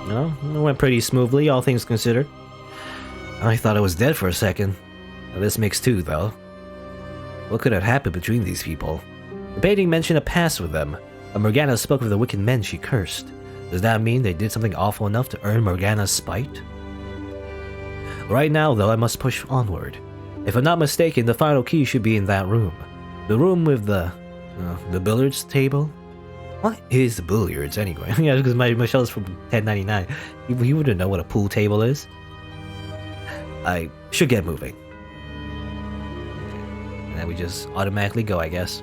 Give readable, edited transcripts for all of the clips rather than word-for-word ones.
No, it went pretty smoothly, all things considered. I thought I was dead for a second. This makes two, though. What could have happened between these people? The painting mentioned a past with them. But Morgana spoke of the wicked men she cursed. Does that mean they did something awful enough to earn Morgana's spite? Right now, though, I must push onward. If I'm not mistaken, the final key should be in that room. The room with the billiards table? What is billiards anyway? Yeah, because my show's from 1099. You wouldn't know what a pool table is. I should get moving. And then we just automatically go, I guess.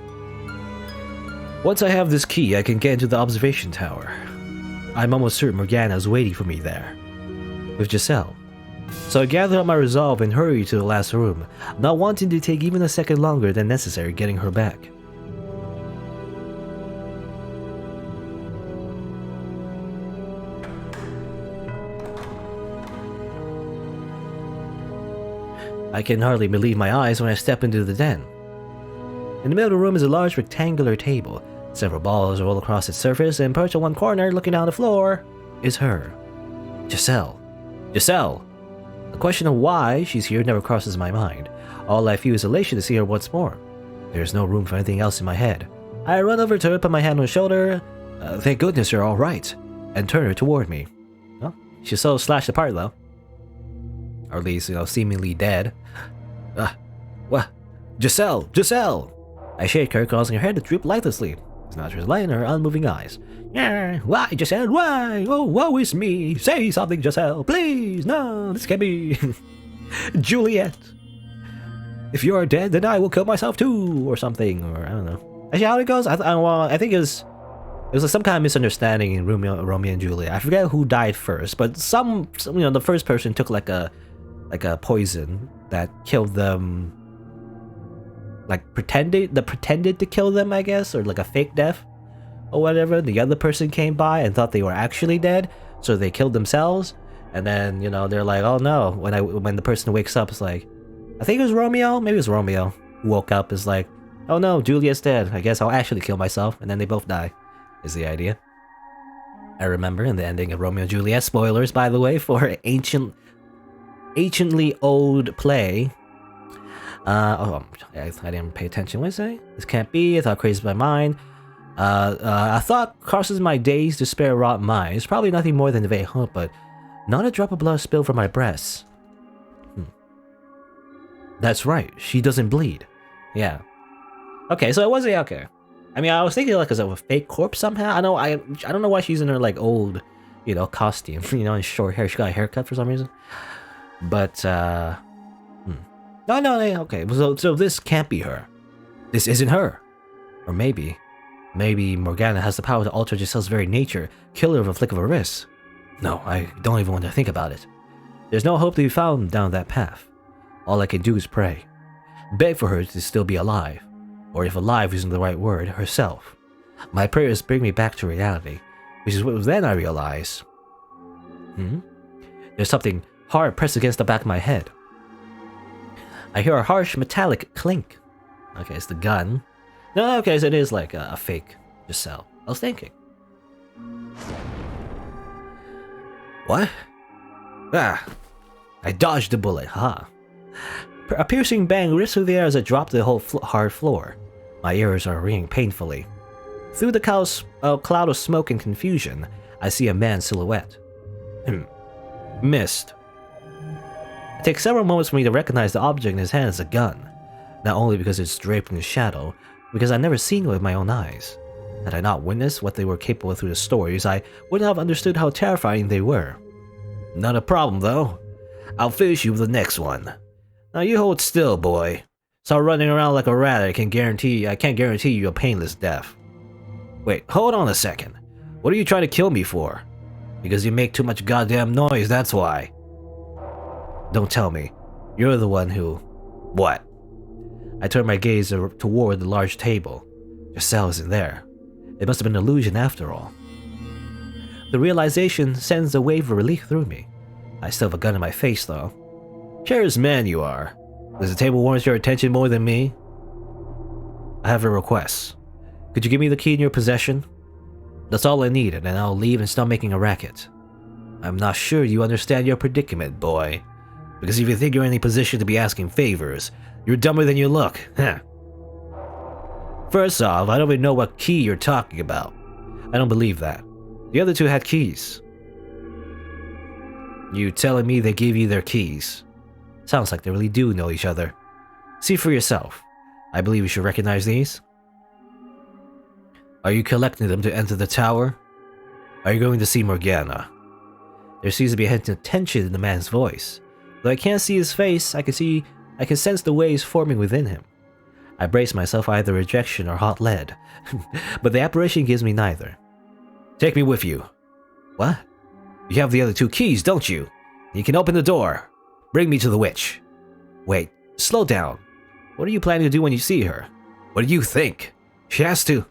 Once I have this key, I can get into the observation tower. I'm almost certain Morgana is waiting for me there. With Giselle. So I gather up my resolve and hurry to the last room, not wanting to take even a second longer than necessary getting her back. I can hardly believe my eyes when I step into the den. In the middle of the room is a large rectangular table. Several balls roll across its surface, and perched on one corner, looking down the floor, is her. Giselle. Giselle! The question of why she's here never crosses my mind. All I feel is elation to see her once more. There's no room for anything else in my head. I run over to her, put my hand on her shoulder. Thank goodness you're alright. And turn her toward me. Well, she's so slashed apart though. Or at least, seemingly dead. What? Giselle! Giselle! I shake her, causing her head to droop lifelessly. It's not just light in her unmoving eyes. Yeah, why, Giselle? Why? Oh, woe is me! Say something, Giselle! Please! No, this can't be. Juliet! If you are dead, then I will kill myself too, or something, or I don't know. Actually, how it goes? I think it was some kind of misunderstanding in Romeo and Juliet. I forget who died first, but some the first person took like a poison that killed them. Like pretended to kill them, I guess, or like a fake death or whatever. The other person came by and thought they were actually dead, so they killed themselves. And then they're like, oh no. When the person wakes up, it's like, I think it was Romeo. Maybe it was Romeo who woke up. Is like, oh no, Juliet's dead. I guess I'll actually kill myself, and then they both die. Is the idea. I remember in the ending of Romeo and Juliet. Spoilers, by the way, for anciently old play. I didn't pay attention. What did I say? This can't be. I thought crazy my mind. A thought crosses my dazed, despair-wrought mind. It's probably nothing more than a vague hope, but not a drop of blood spilled from my breasts. That's right. She doesn't bleed. Yeah. Okay, so it wasn't okay. I mean, I was thinking like as a fake corpse somehow. I don't know why she's in her like old, costume. And short hair. She got a haircut for some reason. But No, okay. So this can't be her. This isn't her. Or maybe Morgana has the power to alter Giselle's very nature, kill her with a flick of her wrist. No, I don't even want to think about it. There's no hope to be found down that path. All I can do is pray. Beg for her to still be alive. Or if alive isn't the right word, herself. My prayers bring me back to reality, which is what then I realize. There's something hard pressed against the back of my head. I hear a harsh metallic clink. Okay, it's the gun. No, okay, so it is like a fake Giselle. I was thinking. What? I dodged the bullet, huh? A piercing bang rips through the air as I drop to the whole hard floor. My ears are ringing painfully. Through the cloud of smoke and confusion, I see a man's silhouette. Missed. It takes several moments for me to recognize the object in his hand as a gun. Not only because it's draped in shadow, because I've never seen it with my own eyes. Had I not witnessed what they were capable of through the stories, I wouldn't have understood how terrifying they were. Not a problem, though. I'll finish you with the next one. Now you hold still, boy. Stop running around like a rat. I can't guarantee you a painless death. Wait, hold on a second. What are you trying to kill me for? Because you make too much goddamn noise, that's why. Don't tell me. You're the one who... What? I turn my gaze toward the large table. Giselle isn't there. It must have been an illusion after all. The realization sends a wave of relief through me. I still have a gun in my face, though. Cheers, man you are. Does the table warrant your attention more than me? I have a request. Could you give me the key in your possession? That's all I need, and then I'll leave and stop making a racket. I'm not sure you understand your predicament, boy. Because if you think you're in any position to be asking favors, you're dumber than you look, huh? First off, I don't even know what key you're talking about. I don't believe that. The other two had keys. You telling me they gave you their keys? Sounds like they really do know each other. See for yourself. I believe you should recognize these. Are you collecting them to enter the tower? Are you going to see Morgana? There seems to be a hint of tension in the man's voice. Though I can't see his face, I can sense the waves forming within him. I brace myself for either rejection or hot lead, but the apparition gives me neither. Take me with you. What? You have the other two keys, don't you? You can open the door. Bring me to the witch. Wait, slow down. What are you planning to do when you see her? What do you think? She has to...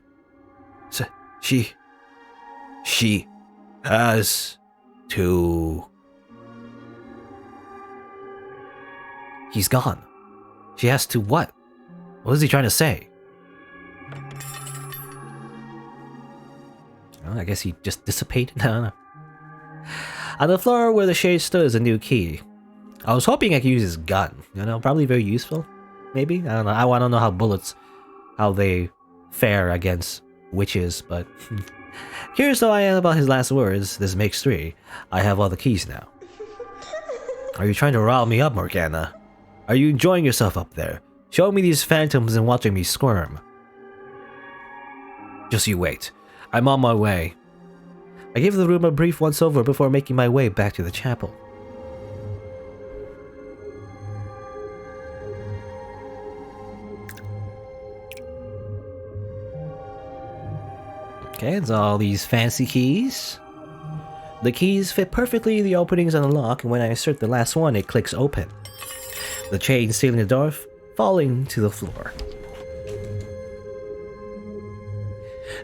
She has to... He's gone. She has to what? What is he trying to say? Well, I guess he just dissipated. I don't know. On the floor where the shade stood is a new key. I was hoping I could use his gun. You know, probably very useful. Maybe? I don't know. I want to know how bullets, how they fare against witches, but... Curious though I am about his last words, this makes 3. I have all the keys now. Are you trying to rile me up, Morgana? Are you enjoying yourself up there? Showing me these phantoms and watching me squirm? Just you wait. I'm on my way. I gave the room a brief once-over before making my way back to the chapel. Okay, it's all these fancy keys. The keys fit perfectly in the openings on the lock, and when I insert the last one, it clicks open. The chain sealing the door falling to the floor.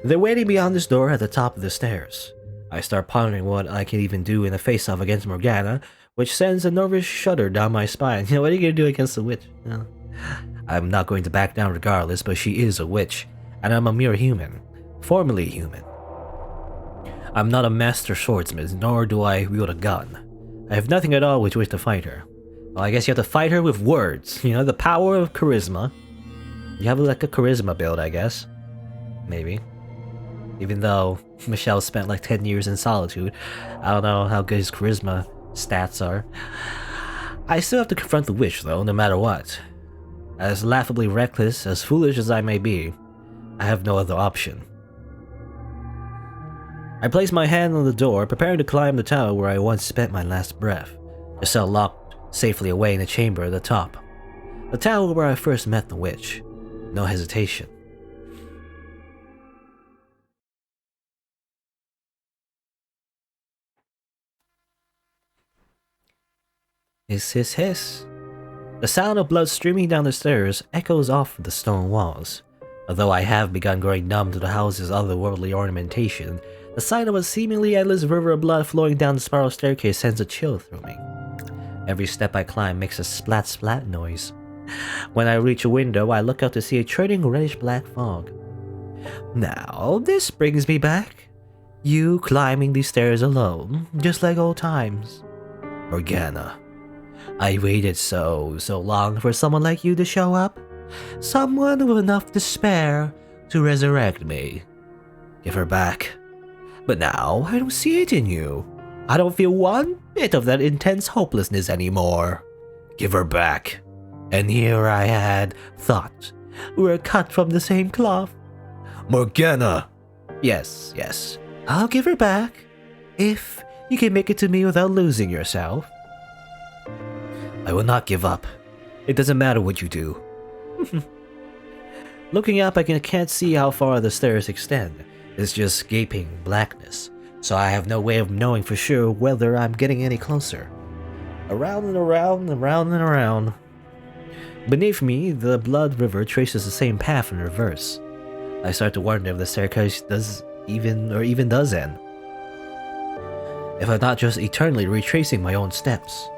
They're waiting beyond this door at the top of the stairs. I start pondering what I can even do in a face-off against Morgana, which sends a nervous shudder down my spine. You know, what are you gonna do against a witch? No. I'm not going to back down regardless, but she is a witch, and I'm a mere human. Formerly human. I'm not a master swordsman, nor do I wield a gun. I have nothing at all with which to fight her. Well, I guess you have to fight her with words. You know, the power of charisma. You have like a charisma build, I guess. Maybe. Even though Michelle spent like 10 years in solitude, I don't know how good his charisma stats are. I still have to confront the witch though, no matter what. As laughably reckless, as foolish as I may be, I have no other option. I place my hand on the door, preparing to climb the tower where I once spent my last breath, the cell locked safely away in the chamber at the top. The tower where I first met the witch. No hesitation. Hiss, hiss, hiss. The sound of blood streaming down the stairs echoes off the stone walls. Although I have begun growing numb to the house's otherworldly ornamentation, the sight of a seemingly endless river of blood flowing down the spiral staircase sends a chill through me. Every step I climb makes a splat-splat noise. When I reach a window, I look out to see a churning reddish-black fog. Now, this brings me back. You climbing these stairs alone, just like old times. Morgana. I waited so long for someone like you to show up. Someone with enough despair to resurrect me. Give her back. But now, I don't see it in you. I don't feel one bit of that intense hopelessness anymore. Give her back. And here I had thought we're cut from the same cloth. Morgana! Yes, I'll give her back. If you can make it to me without losing yourself. I will not give up. It doesn't matter what you do. Looking up, I can't see how far the stairs extend. It's just gaping blackness, so I have no way of knowing for sure whether I'm getting any closer. Around and around and around and around. Beneath me, the blood river traces the same path in reverse. I start to wonder if the staircase does even end. If I'm not just eternally retracing my own steps.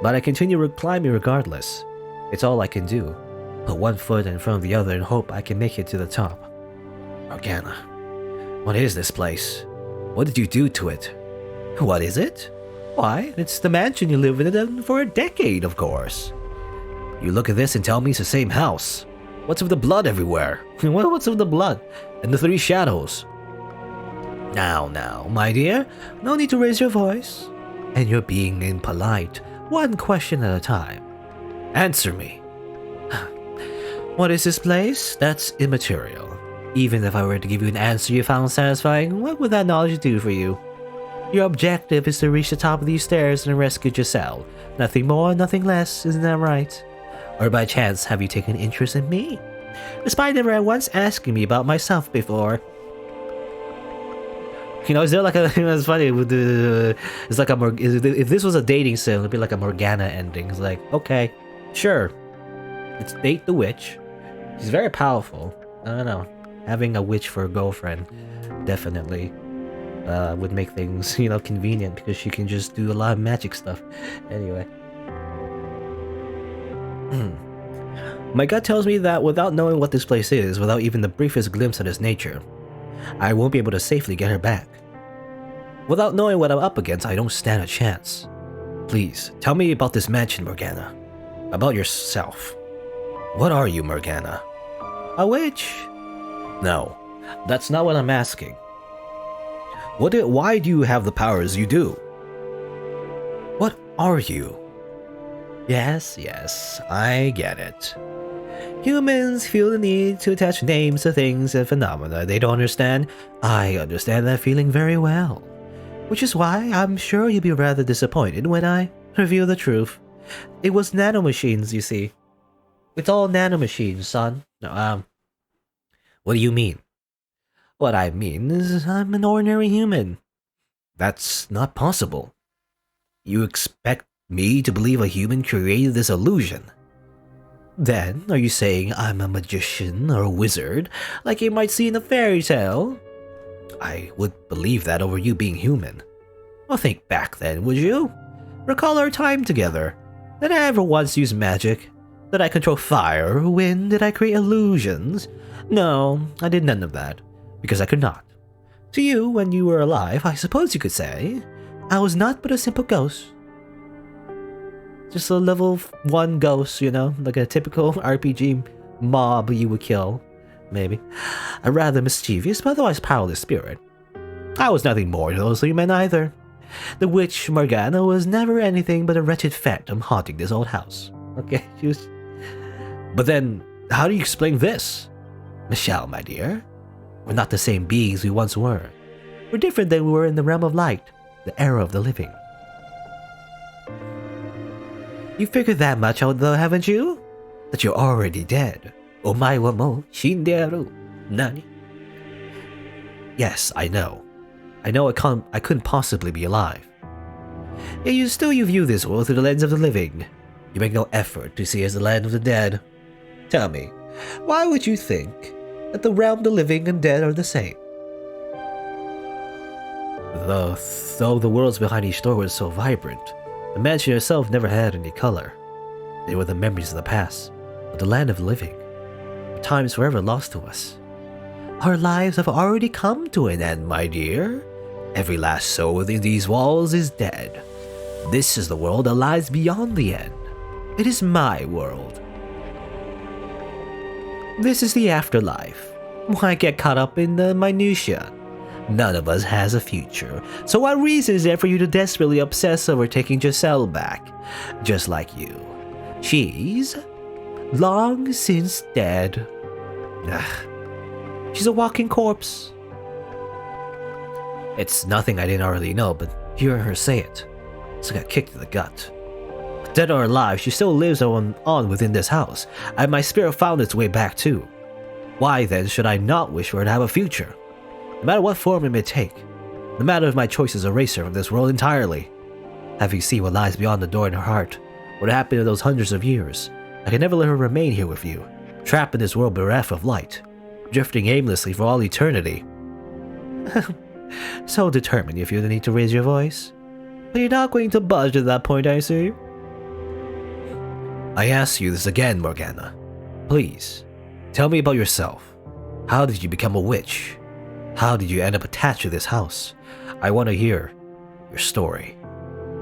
But I continue climbing regardless. It's all I can do. Put one foot in front of the other and hope I can make it to the top. Morgana. What is this place? What did you do to it? What is it? Why, it's the mansion you lived in for a decade, of course. You look at this and tell me it's the same house. What's with the blood everywhere? What's with the blood? And the three shadows? Now, my dear, no need to raise your voice. And you're being impolite, one question at a time. Answer me. What is this place? That's immaterial. Even if I were to give you an answer you found satisfying, what would that knowledge do for you? Your objective is to reach the top of these stairs and rescue Giselle. Nothing more, nothing less, isn't that right? Or by chance, have you taken interest in me? Despite never once asking me about myself before. You know, is there like a... It's funny, with the... It's like a... If this was a dating sim, it'd be like a Morgana ending. It's like, okay, sure. Let's date the witch. She's very powerful. I don't know. Having a witch for a girlfriend definitely would make things, you know, convenient because she can just do a lot of magic stuff. Anyway. My gut tells me that without knowing what this place is, without even the briefest glimpse at its nature, I won't be able to safely get her back. Without knowing what I'm up against, I don't stand a chance. Please, tell me about this mansion, Morgana. About yourself. What are you, Morgana? A witch? No, that's not what I'm asking. Why do you have the powers you do? What are you? Yes, I get it. Humans feel the need to attach names to things and phenomena they don't understand. I understand that feeling very well. Which is why I'm sure you'll be rather disappointed when I reveal the truth. It was nanomachines, you see. It's all nanomachines, son. No, what do you mean? What I mean is I'm an ordinary human. That's not possible. You expect me to believe a human created this illusion? Then, are you saying I'm a magician or a wizard, like you might see in a fairy tale? I would believe that over you being human. Well, think back then, would you? Recall our time together. Did I ever once use magic? Did I control fire or wind? Did I create illusions? No, I did none of that, because I could not. To you, when you were alive, I suppose you could say, I was not but a simple ghost. Just a level 1 ghost, you know, like a typical RPG mob you would kill, maybe. A rather mischievous but otherwise powerless spirit. I was nothing more to those 3 men either. The witch Morgana was never anything but a wretched phantom haunting this old house. Okay, she was... But then, how do you explain this? Michelle, my dear, we're not the same beings we once were. We're different than we were in the realm of light, the era of the living. You figured that much out though, haven't you? That you're already dead. Omae wa mo shinderu. Nani? Yes, I know. I know I couldn't possibly be alive. Yet you view this world through the lens of the living. You make no effort to see as the land of the dead. Tell me, why would you think that the realm of the living and dead are the same? Though the worlds behind each door were so vibrant, the mansion itself never had any color. They were the memories of the past, but the land of the living. Time is forever lost to us. Our lives have already come to an end, my dear. Every last soul within these walls is dead. This is the world that lies beyond the end. It is my world. This is the afterlife. Why get caught up in the minutiae? None of us has a future, so what reason is there for you to desperately obsess over taking Giselle back? Just like you. She's long since dead. She's a walking corpse. It's nothing I didn't already know, but hearing her say it, it's like a kick to the gut. Dead or alive, she still lives on within this house, and my spirit found its way back too. Why then should I not wish for her to have a future? No matter what form it may take, no matter if my choice is erase her from this world entirely. Having seen what lies beyond the door in her heart, what happened in those hundreds of years, I can never let her remain here with you, trapped in this world bereft of light, drifting aimlessly for all eternity. So determined you feel the need to raise your voice? But you're not going to budge at that point, I see. I ask you this again, Morgana. Please, tell me about yourself. How did you become a witch? How did you end up attached to this house? I want to hear your story.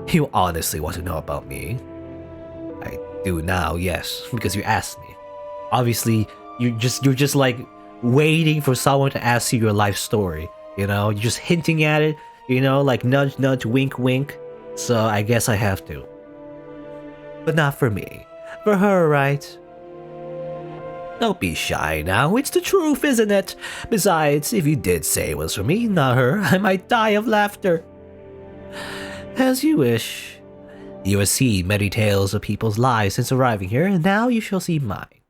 You honestly want to know about me? I do now, yes, because you asked me. Obviously, you're just like waiting for someone to ask you your life story. You know, you're just hinting at it. You know, like nudge, nudge, wink, wink. So I guess I have to. But not for me. For her, right? Don't be shy now. It's the truth, isn't it? Besides, if you did say it was for me, not her, I might die of laughter. As you wish. You have seen many tales of people's lives since arriving here, and now you shall see mine.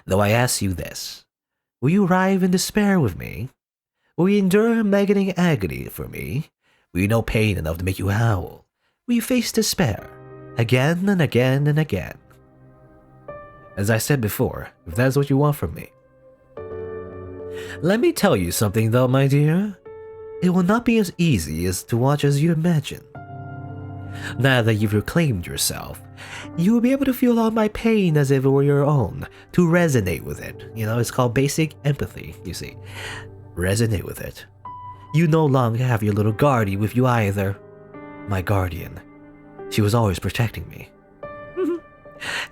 Though I ask you this, will you writhe in despair with me? Will you endure maddening agony for me? Will you know pain enough to make you howl? Will you face despair, again and again and again? As I said before, if that's what you want from me. Let me tell you something though, my dear. It will not be as easy as to watch as you imagine. Now that you've reclaimed yourself, you will be able to feel all my pain as if it were your own, to resonate with it. You know, it's called basic empathy, you see. Resonate with it. You no longer have your little guardian with you either. My guardian. She was always protecting me.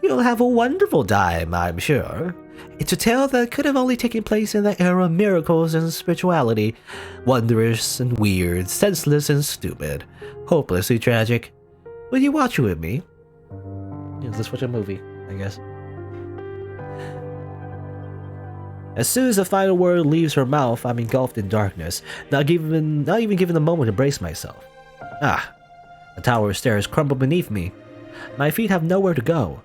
You'll have a wonderful time, I'm sure. It's a tale that could have only taken place in the era of miracles and spirituality. Wondrous and weird, senseless and stupid. Hopelessly tragic. Will you watch it with me? Yeah, let's watch a movie, I guess. As soon as the final word leaves her mouth, I'm engulfed in darkness, not even given a moment to brace myself. The tower of stairs crumble beneath me. My feet have nowhere to go.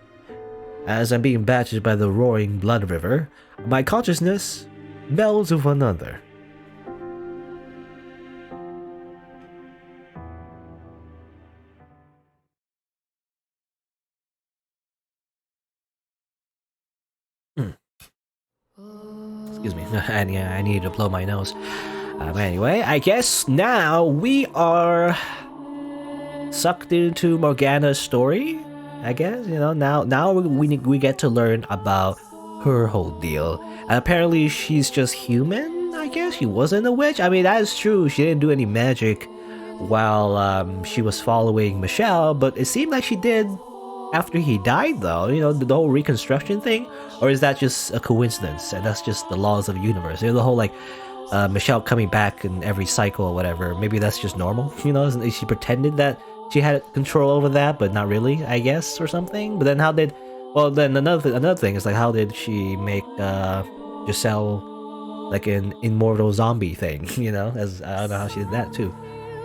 As I'm being battered by the roaring blood river, my consciousness melds with one another. Excuse me, I need to blow my nose. Anyway, I guess now we are sucked into Morgana's story. I guess, you know, now we get to learn about her whole deal. And apparently she's just human, I guess. She wasn't a witch. I mean, that is true. She didn't do any magic while she was following Michelle, but it seemed like she did after he died, though. You know, the whole reconstruction thing. Or is that just a coincidence? And that's just the laws of the universe. You know, the whole, like, Michelle coming back in every cycle or whatever. Maybe that's just normal, you know? She pretended that she had control over that, but not really, I guess, or something. But then how did... Well, then another thing is, like, how did she make Giselle, like, an immortal zombie thing, you know? As I don't know how she did that, too.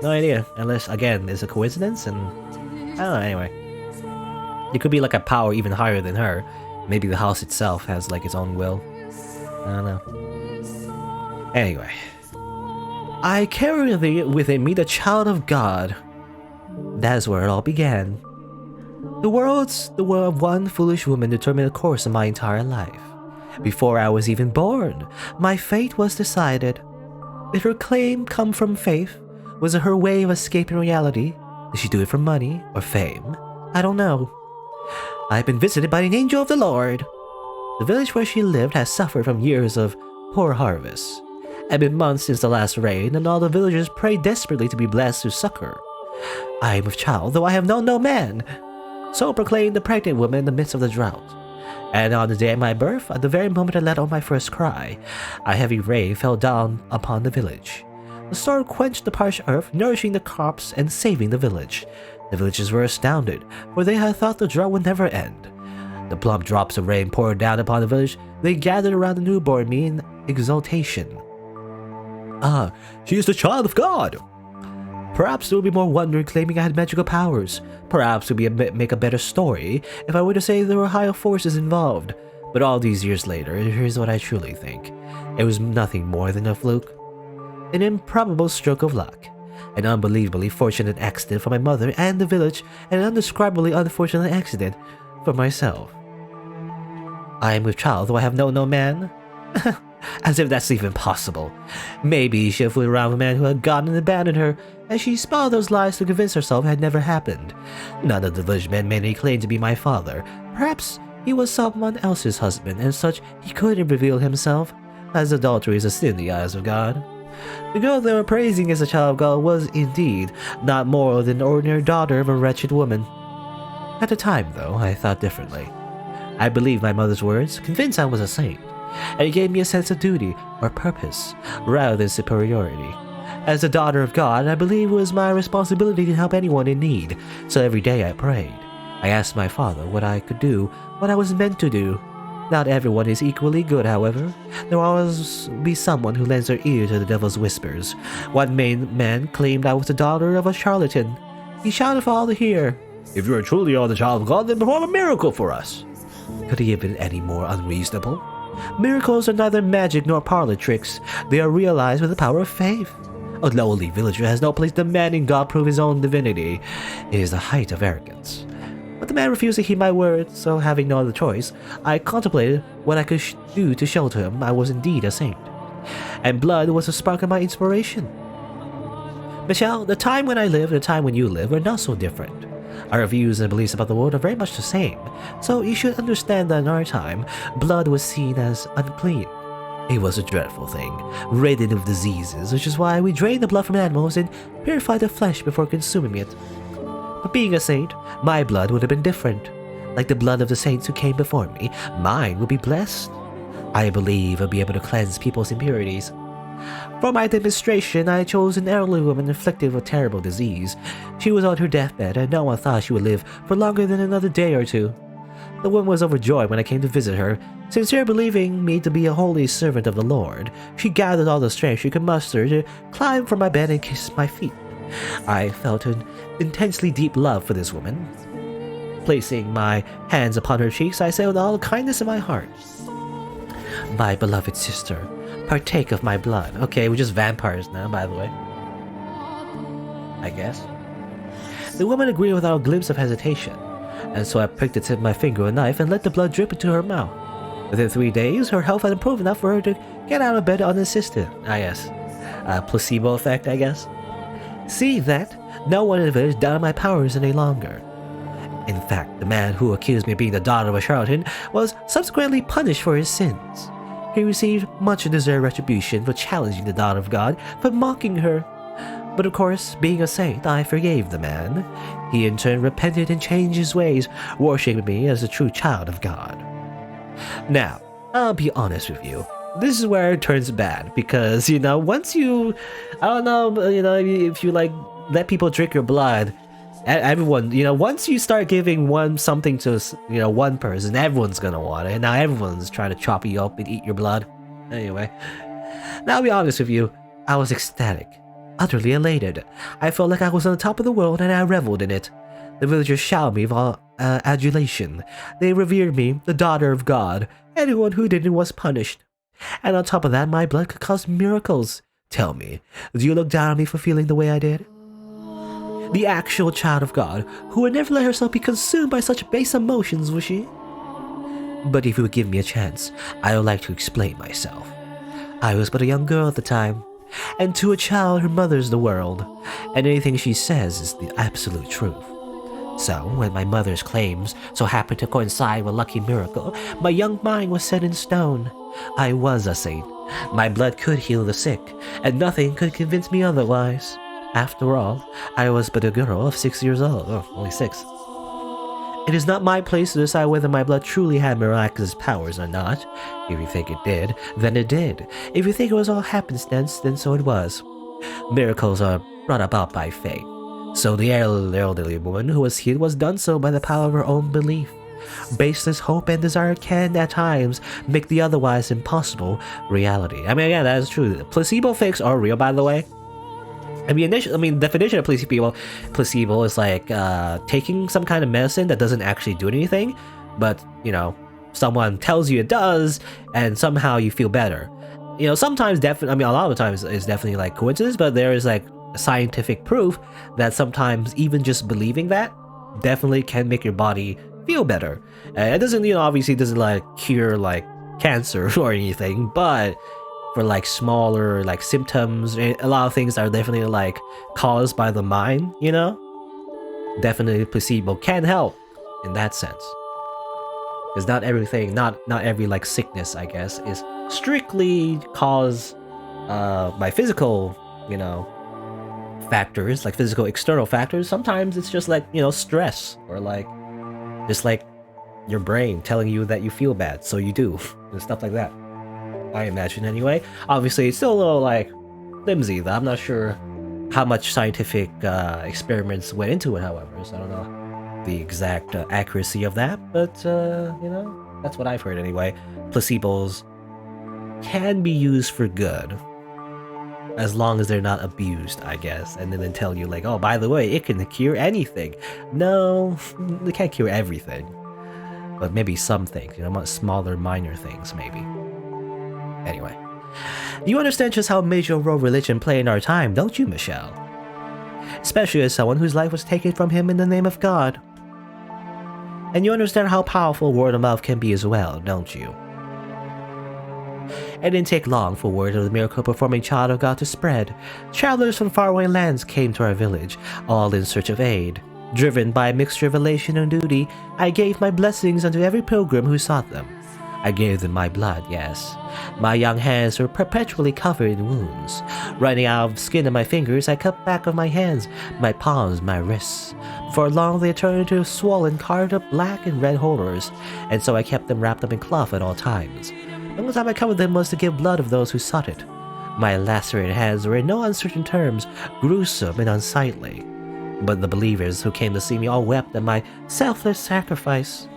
No idea. Unless, again, it's a coincidence, and... I don't know, anyway. It could be, like, a power even higher than her. Maybe the house itself has, like, its own will. I don't know. Anyway. I carry within me the child of God. That is where it all began. The world of one foolish woman determined the course of my entire life. Before I was even born, my fate was decided. Did her claim come from faith? Was it her way of escaping reality? Did she do it for money or fame? I don't know. I've been visited by an angel of the Lord. The village where she lived has suffered from years of poor harvests. It had been months since the last rain, and all the villagers prayed desperately to be blessed with succor. I am with child, though I have known no man. So proclaimed the pregnant woman in the midst of the drought. And on the day of my birth, at the very moment I let out my first cry, a heavy rain fell down upon the village. The storm quenched the parched earth, nourishing the crops and saving the village. The villagers were astounded, for they had thought the drought would never end. The plump drops of rain poured down upon the village. They gathered around the newborn me in exultation. Ah, she is the child of God! Perhaps there would be more wonder in claiming I had magical powers. Perhaps it would make a better story if I were to say there were higher forces involved. But all these years later, here's what I truly think. It was nothing more than a fluke. An improbable stroke of luck. An unbelievably fortunate accident for my mother and the village, and an indescribably unfortunate accident for myself. I am with child, though I have known no man. As if that's even possible. Maybe she had fooled around with a man who had gone and abandoned her, and she spun those lies to convince herself it had never happened. None of the village men made any claim to be my father. Perhaps he was someone else's husband, and such he couldn't reveal himself, as adultery is a sin in the eyes of God. The girl they were praising as a child of God was indeed not more than the ordinary daughter of a wretched woman. At the time, though, I thought differently. I believed my mother's words, convinced I was a saint, and it gave me a sense of duty or purpose rather than superiority. As a daughter of God, I believed it was my responsibility to help anyone in need, so every day I prayed. I asked my father what I could do, what I was meant to do. Not everyone is equally good, however. There will always be someone who lends their ear to the devil's whispers. One man claimed I was the daughter of a charlatan. He shouted for all to hear, "If you are truly the child of God, then perform a miracle for us." Could he have been any more unreasonable? Miracles are neither magic nor parlor tricks. They are realized with the power of faith. A lowly villager has no place demanding God prove his own divinity. It is the height of arrogance. But the man refused to heed my words, so having no other choice, I contemplated what I could do to show to him I was indeed a saint. And blood was a spark of my inspiration. Michelle, the time when I live and the time when you live are not so different. Our views and beliefs about the world are very much the same, so you should understand that in our time, blood was seen as unclean. It was a dreadful thing, ridden of diseases, which is why we drained the blood from animals and purified the flesh before consuming it. But being a saint, my blood would have been different. Like the blood of the saints who came before me, mine would be blessed. I believe I'll be able to cleanse people's impurities. For my demonstration, I chose an elderly woman afflicted with a terrible disease. She was on her deathbed, and no one thought she would live for longer than another day or two. The woman was overjoyed when I came to visit her. Sincere believing me to be a holy servant of the Lord, she gathered all the strength she could muster to climb from my bed and kiss my feet. I felt an intensely deep love for this woman. Placing my hands upon her cheeks, I said with all the kindness in my heart, "My beloved sister, partake of my blood." Okay, we're just vampires now, by the way. I guess. The woman agreed without a glimpse of hesitation, and so I pricked the tip of my finger with a knife and let the blood drip into her mouth. Within 3 days, her health had improved enough for her to get out of bed unassisted. Ah yes, placebo effect, I guess. Seeing that, no one in the village doubted my powers any longer. In fact, the man who accused me of being the daughter of a charlatan was subsequently punished for his sins. He received much deserved retribution for challenging the daughter of God, for mocking her. But of course, being a saint, I forgave the man. He in turn repented and changed his ways, worshipping me as a true child of God. Now, I'll be honest with you. This is where it turns bad, because, once you, I don't know, if you, let people drink your blood, everyone, once you start giving something to, one person, everyone's gonna want it, and now everyone's trying to chop you up and eat your blood. Anyway, now I'll be honest with you, I was ecstatic, utterly elated. I felt like I was on the top of the world, and I reveled in it. The villagers showered me with adulation. They revered me, the daughter of God. Anyone who didn't was punished. And on top of that, my blood could cause miracles. Tell me, do you look down on me for feeling the way I did? The actual child of God, who would never let herself be consumed by such base emotions, was she? But if you would give me a chance, I would like to explain myself. I was but a young girl at the time, and to a child her mother's the world, and anything she says is the absolute truth. So, when my mother's claims so happened to coincide with a lucky miracle, my young mind was set in stone. I was a saint. My blood could heal the sick, and nothing could convince me otherwise. After all, I was but a girl of 6 years old. Oh, only 6. It is not my place to decide whether my blood truly had miraculous powers or not. If you think it did, then it did. If you think it was all happenstance, then so it was. Miracles are brought about by faith. So the elderly woman who was healed was done so by the power of her own belief. Baseless hope and desire can, at times, make the otherwise impossible reality. I mean, yeah, that is true. Placebo effects are real, by the way. Definition of placebo is like taking some kind of medicine that doesn't actually do anything, but, someone tells you it does, and somehow you feel better. Sometimes, a lot of the times it's definitely like coincidence, but there is like scientific proof that sometimes even just believing that definitely can make your body feel better. It doesn't, obviously doesn't like cure like cancer or anything, but for like smaller like symptoms, a lot of things are definitely like caused by the mind, definitely placebo can help in that sense. Because not everything, not every like sickness, I guess, is strictly caused my physical, factors, like physical external factors. Sometimes it's just like, stress, or like just like your brain telling you that you feel bad, so you do, and stuff like that. I imagine anyway. Obviously, it's still a little like flimsy, though. I'm not sure how much scientific experiments went into it, however, so I don't know the exact accuracy of that, but that's what I've heard anyway. Placebos can be used for good, as long as they're not abused, I guess, and then they tell you like, oh, by the way, it can cure anything. No, they can't cure everything, but maybe some things, much smaller, minor things, maybe. Anyway, you understand just how major a role religion play in our time, don't you, Michelle? Especially as someone whose life was taken from him in the name of God. And you understand how powerful word of mouth can be as well, don't you? It didn't take long for word of the miracle-performing child of God to spread. Travelers from faraway lands came to our village, all in search of aid. Driven by a mixture of elation and duty, I gave my blessings unto every pilgrim who sought them. I gave them my blood, yes. My young hands were perpetually covered in wounds. Running out of skin on my fingers, I cut back of my hands, my palms, my wrists. For long they turned into swollen, carved up black and red horrors, and so I kept them wrapped up in cloth at all times. The only time I covered them was to give blood of those who sought it. My lacerated hands were in no uncertain terms gruesome and unsightly. But the believers who came to see me all wept at my selfless sacrifice,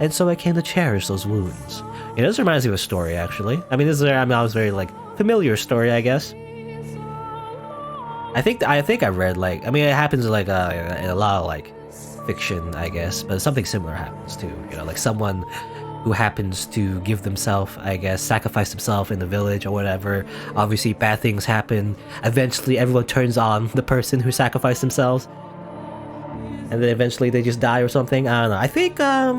and so I came to cherish those wounds. This reminds me of a story, actually. I mean, I was very, like, familiar story, I guess. I think I read, like, I mean, it happens, like, in a lot of, like, fiction, I guess, but something similar happens, too. Like, someone who happens to give themselves, I guess, sacrifice themselves in the village or whatever. Obviously, bad things happen. Eventually, everyone turns on the person who sacrificed themselves. And then eventually they just die or something. I don't know. I think, I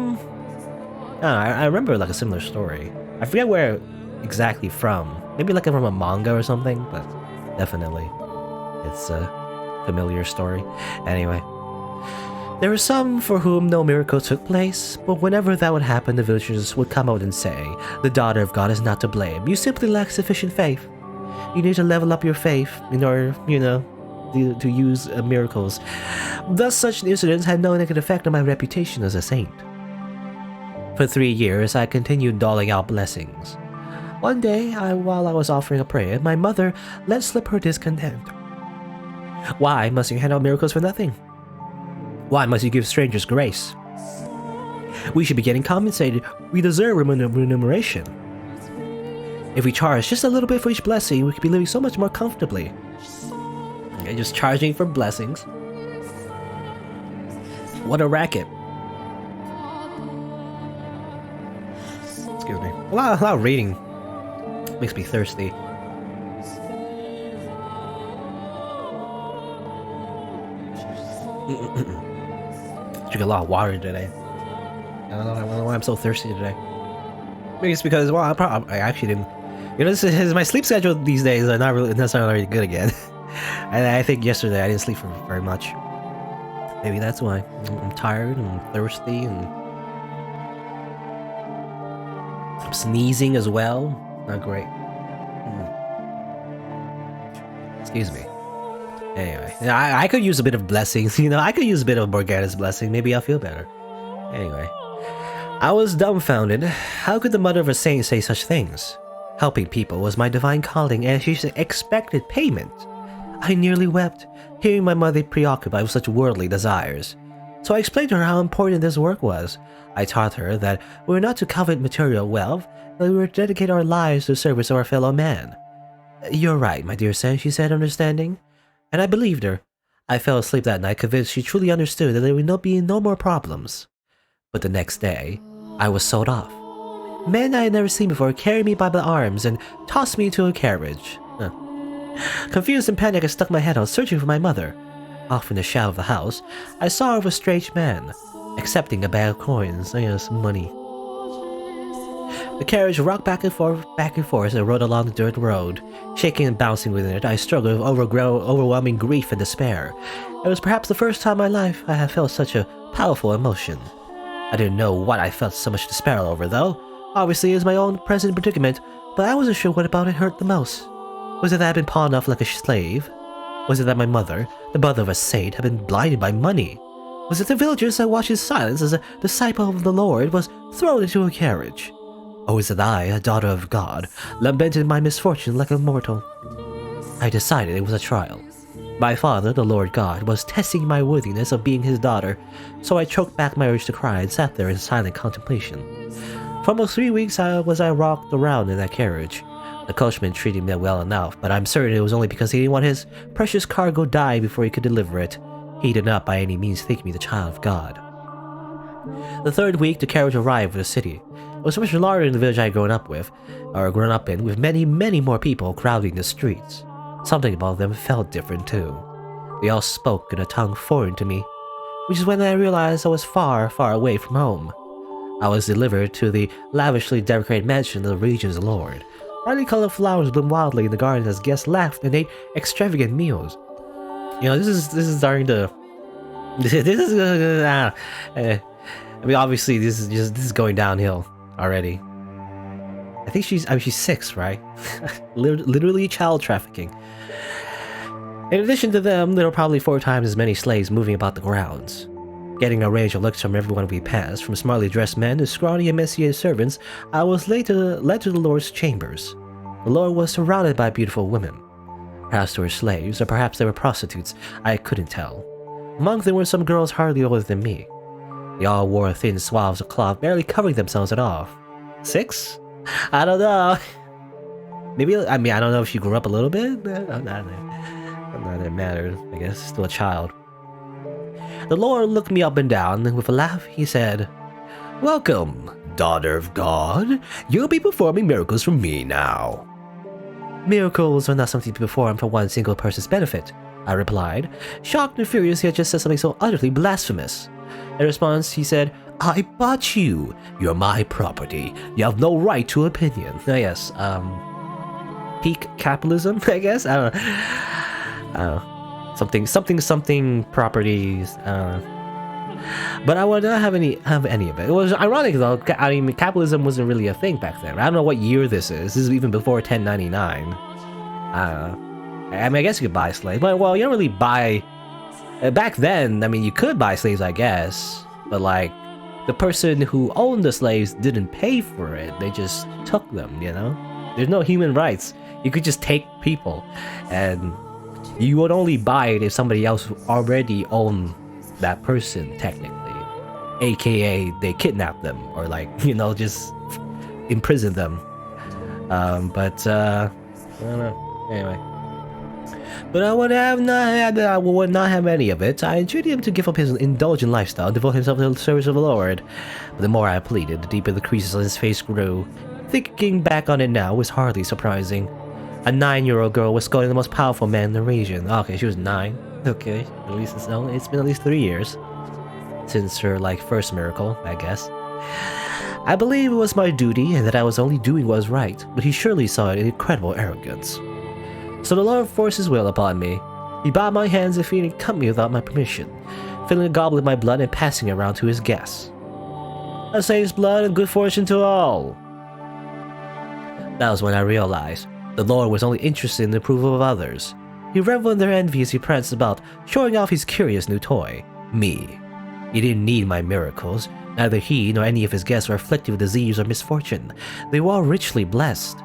remember like a similar story. I forget where exactly from. Maybe like from a manga or something, but definitely it's a familiar story. Anyway, there were some for whom no miracle took place, but whenever that would happen, the villagers would come out and say, the daughter of God is not to blame. You simply lack sufficient faith. You need to level up your faith in order, to use miracles. Thus, such incidents had no negative effect on my reputation as a saint. For 3 years, I continued doling out blessings. One day, while I was offering a prayer, my mother let slip her discontent. Why must you hand out miracles for nothing? Why must you give strangers grace? We should be getting compensated. We deserve remuneration. If we charge just a little bit for each blessing, we could be living so much more comfortably. Okay, just charging for blessings. What a racket. Excuse me. A lot of reading makes me thirsty. Drink a lot of water today. I don't know why I'm so thirsty today. Maybe it's because, well, I actually didn't. This is my sleep schedule these days are not really necessarily good again. And I think yesterday I didn't sleep for very much. Maybe that's why. I'm tired and thirsty, and I'm sneezing as well. Not great. Excuse me. Anyway, I could use a bit of blessings. I could use a bit of Morgana's blessing. Maybe I'll feel better. Anyway, I was dumbfounded. How could the mother of a saint say such things? Helping people was my divine calling, and she expected payment. I nearly wept, hearing my mother preoccupied with such worldly desires. So I explained to her how important this work was. I taught her that we were not to covet material wealth, but we were to dedicate our lives to the service of our fellow man. You're right, my dear son, she said, understanding. And I believed her. I fell asleep that night, convinced she truly understood that there would be no more problems. But the next day, I was sold off. Men I had never seen before carried me by the arms and tossed me into a carriage. Confused and panicked, I stuck my head out, searching for my mother. Off in the shadow of the house, I saw her with a strange man, accepting a bag of coins, some money. The carriage rocked back and forth, as I rode along the dirt road. Shaking and bouncing within it, I struggled with overwhelming grief and despair. It was perhaps the first time in my life I had felt such a powerful emotion. I didn't know what I felt so much despair over, though. Obviously, it was my own present predicament, but I wasn't sure what about it hurt the most. Was it that I'd been pawned off like a slave? Was it that my mother, the mother of a saint, had been blinded by money? Was it the villagers that watched in silence as a disciple of the Lord was thrown into a carriage? Or was it I, a daughter of God, lamented my misfortune like a mortal? I decided it was a trial. My father, the Lord God, was testing my worthiness of being his daughter, so I choked back my urge to cry and sat there in silent contemplation. For almost 3 weeks I rocked around in that carriage. The coachman treated me well enough, but I'm certain it was only because he didn't want his precious cargo die before he could deliver it. He did not by any means think me the child of God. The 3rd week, the carriage arrived at the city. It was much larger than the village I had grown up in, with many, many more people crowding the streets. Something about them felt different too. They all spoke in a tongue foreign to me, which is when I realized I was far, far away from home. I was delivered to the lavishly decorated mansion of the region's lord. Brightly colored flowers bloomed wildly in the garden as guests laughed and ate extravagant meals. You know, this is starting to. I mean, obviously, this is going downhill already. I think she's 6, right? Literally child trafficking. In addition to them, there were probably 4 times as many slaves moving about the grounds. Getting a range of looks from everyone we passed, from smartly dressed men to scrawny emaciated servants, I was led to the Lord's chambers. The Lord was surrounded by beautiful women. Perhaps they were slaves, or perhaps they were prostitutes. I couldn't tell. Among them were some girls hardly older than me. They all wore thin swathes of cloth, barely covering themselves at all. 6? I don't know. Maybe, I don't know if she grew up a little bit. Not that it mattered, I guess. Still a child. The Lord looked me up and down, and with a laugh, he said, "Welcome, daughter of God. You'll be performing miracles for me now." "Miracles are not something to perform for one single person's benefit," I replied, shocked and furious he had just said something so utterly blasphemous. In response, he said, "I bought you. You're my property. You have no right to opinion." Oh, yes, peak capitalism, I guess? I don't know. Something properties, but I would not have any of it. It was ironic though. I mean, capitalism wasn't really a thing back then. I don't know what year this is. This is even before 1099. I mean, I guess you could buy slaves, but well, you don't really buy. Back then, I mean, you could buy slaves, I guess, but like, the person who owned the slaves didn't pay for it. They just took them. You know, there's no human rights. You could just take people, and you would only buy it if somebody else already owned that person, technically. AKA, they kidnapped them, or like, you know, just imprisoned them. I don't know. Anyway. But I would not have any of it. I entreated him to give up his indulgent lifestyle and devote himself to the service of the Lord. But the more I pleaded, the deeper the creases on his face grew. Thinking back on it now was hardly surprising. A 9-year-old girl was scolding the most powerful man in the region. Okay, she was 9. Okay, at least it's been at least 3 years since her first miracle, I guess. I believe it was my duty and that I was only doing what was right, but he surely saw it in incredible arrogance. So the Lord forced his will upon me. He bound my hands and feet and cut me without my permission, filling a goblet with my blood and passing it around to his guests. "A saint's blood and good fortune to all." That was when I realized the Lord was only interested in the approval of others. He reveled in their envy as he pranced about, showing off his curious new toy, me. He didn't need my miracles. Neither he nor any of his guests were afflicted with disease or misfortune. They were all richly blessed.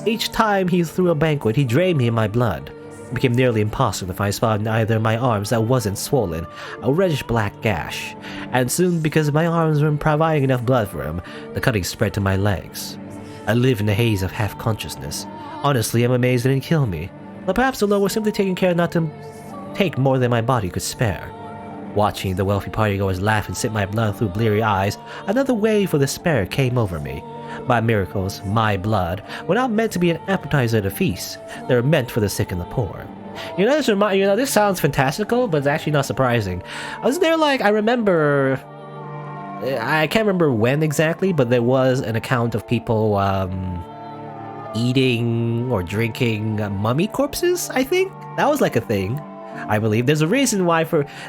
Each time he threw a banquet, he drained me of my blood. It became nearly impossible to find a spot in either of my arms that wasn't swollen, a reddish black gash. And soon, because my arms weren't providing enough blood for him, the cutting spread to my legs. I live in a haze of half-consciousness. Honestly, I'm amazed it didn't kill me. But perhaps the Lord was simply taking care not to take more than my body could spare. Watching the wealthy partygoers laugh and sip my blood through bleary eyes, another wave of despair came over me. My miracles, my blood, were not meant to be an appetizer at a feast. They were meant for the sick and the poor. This sounds fantastical, but it's actually not surprising. Wasn't there I remember... I can't remember when exactly, but there was an account of people, eating or drinking mummy corpses, I think? That was a thing. I believe there's a reason why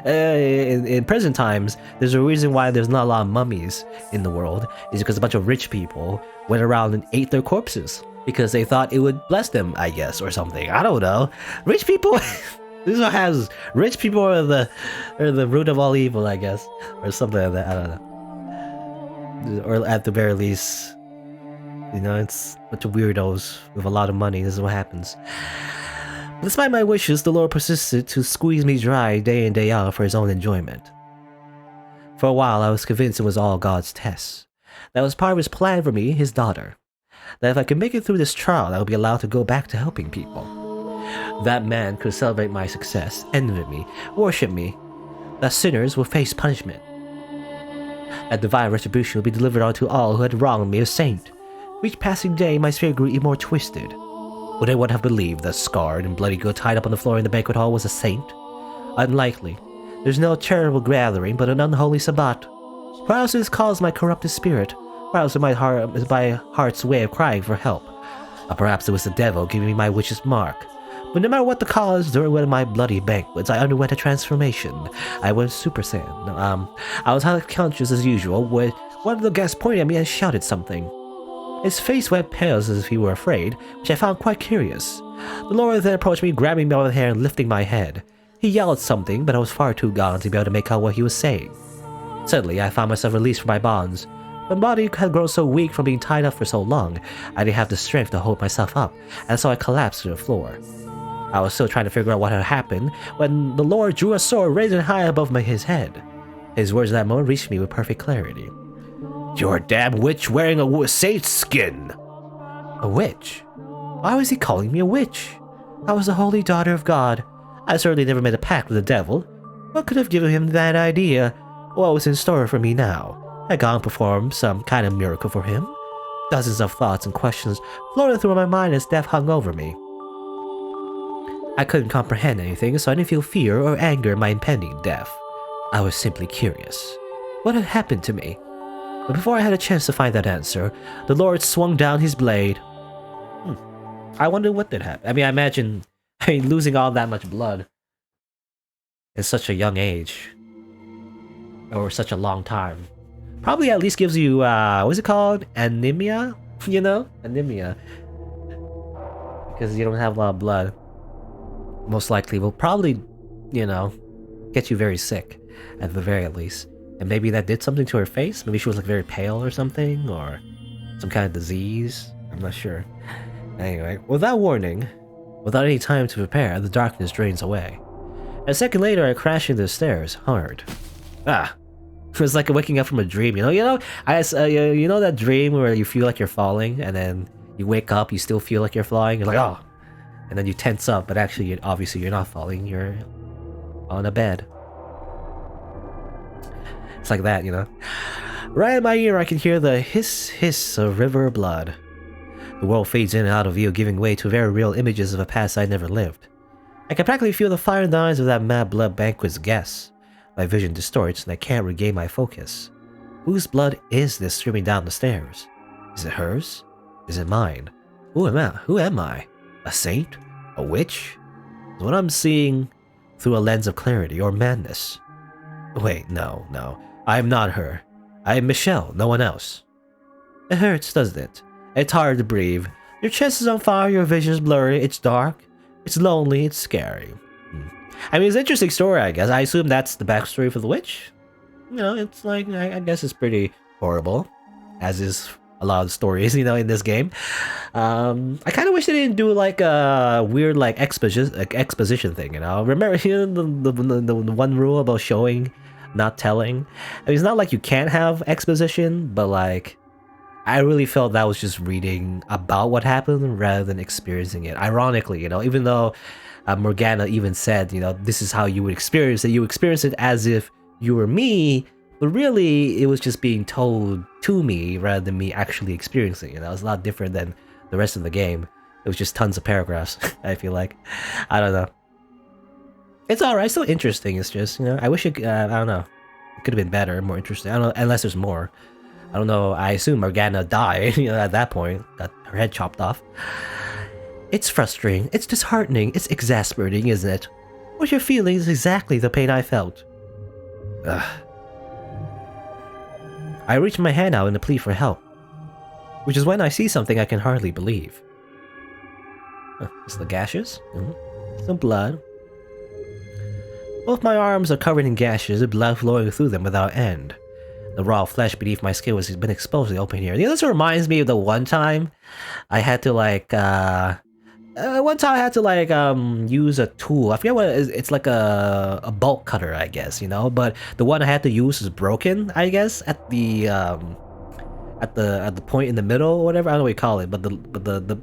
in present times, there's a reason why there's not a lot of mummies in the world, is because a bunch of rich people went around and ate their corpses. because they thought it would bless them, I guess, or something. I don't know. Rich people. This one has rich people are the root of all evil, I guess, or something like that. I don't know. Or at the very least, you know, it's a bunch of weirdos with a lot of money. This is what happens. Despite my wishes, the Lord persisted to squeeze me dry day in day out for his own enjoyment. For a while, I was convinced it was all God's test. That was part of his plan for me, his daughter. That if I could make it through this trial, I would be allowed to go back to helping people. That man could celebrate my success, envy me, worship me. That sinners will face punishment. That divine retribution will be delivered unto all who had wronged me, a saint. With each passing day, my spirit grew even more twisted. Would anyone have believed that scarred and bloody girl tied up on the floor in the banquet hall was a saint? Unlikely. There's no charitable gathering, but an unholy sabbat. Perhaps it has caused my corrupted spirit. Perhaps it my heart's way of crying for help. Or perhaps it was the devil giving me my witch's mark. But no matter what the cause, during one of my bloody banquets, I underwent a transformation. I went Super Saiyan. I was highly conscious as usual, when one of the guests pointed at me and shouted something. His face went pale as if he were afraid, which I found quite curious. The Lord then approached me, grabbing me by the hair and lifting my head. He yelled something, but I was far too gone to be able to make out what he was saying. Suddenly, I found myself released from my bonds. My body had grown so weak from being tied up for so long, I didn't have the strength to hold myself up, and so I collapsed to the floor. I was still trying to figure out what had happened when the Lord drew a sword, raising it high above his head. His words at that moment reached me with perfect clarity. "You're a damn witch wearing a saint's skin!" A witch? Why was he calling me a witch? I was the holy daughter of God. I certainly never made a pact with the devil. What could have given him that idea? What was in store for me now? Had God performed some kind of miracle for him? Dozens of thoughts and questions floated through my mind as death hung over me. I couldn't comprehend anything, so I didn't feel fear or anger at my impending death. I was simply curious. What had happened to me? But before I had a chance to find that answer, the Lord swung down his blade. I wonder what did happen. I imagine losing all that much blood at such a young age, or such a long time, probably at least gives you, what's it called? Anemia? You know? Anemia. Because you don't have a lot of blood. Most likely will probably, you know, get you very sick, at the very least. And maybe that did something to her face. Maybe she was like very pale or something, or some kind of disease. I'm not sure. Anyway, without warning, without any time to prepare, the darkness drains away. A second later, I crashed into the stairs, hard. It was like waking up from a dream. You know that dream where you feel like you're falling, and then you wake up, you still feel like you're flying. You're like, oh, and then you tense up, but actually, obviously, you're not falling. You're on a bed. It's like that, you know. Right in my ear, I can hear the hiss of river blood. The world fades in and out of view, giving way to very real images of a past I never lived. I can practically feel the fire in the eyes of that mad blood banquet's guests. My vision distorts, and I can't regain my focus. Whose blood is this streaming down the stairs? Is it hers? Is it mine? Who am I? A saint? A witch? Is what I'm seeing through a lens of clarity or madness? Wait, no. I am not her. I am Michelle, no one else. It hurts, doesn't it? It's hard to breathe. Your chest is on fire, your vision's blurry, it's dark, it's lonely, it's scary. It's an interesting story, I guess. I assume that's the backstory for the witch. You know, it's like, I guess it's pretty horrible, as is a lot of stories, you know, in this game. I kind of wish they didn't do like a weird like exposition thing, you know. Remember the one rule about showing, not telling? It's not like you can't have exposition, but like I really felt that was just reading about what happened rather than experiencing it. Ironically, you know, even though Morgana even said, you know, this is how you would experience it. You experience it as if you were me, but really it was just being told to me rather than me actually experiencing it. That was a lot different than the rest of the game. It was just tons of paragraphs, I feel like. I don't know. It's alright, still interesting. It's just, you know, I wish it, I don't know. It could have been better, more interesting. I don't know, unless there's more. I don't know, I assume Morgana died, you know, at that point. Got her head chopped off. It's frustrating, it's disheartening, it's exasperating, isn't it? What you're feeling is exactly the pain I felt. Ugh. I reach my hand out in a plea for help, which is when I see something I can hardly believe. It's the gashes. Some blood. Both my arms are covered in gashes, with blood flowing through them without end. The raw flesh beneath my skin has been exposed to the open here. This reminds me of the one time I had to use a tool. I forget what it is. It's like a bolt cutter, I guess, you know. But the one I had to use is broken, I guess, at the point in the middle or whatever. I don't know what you call it, but the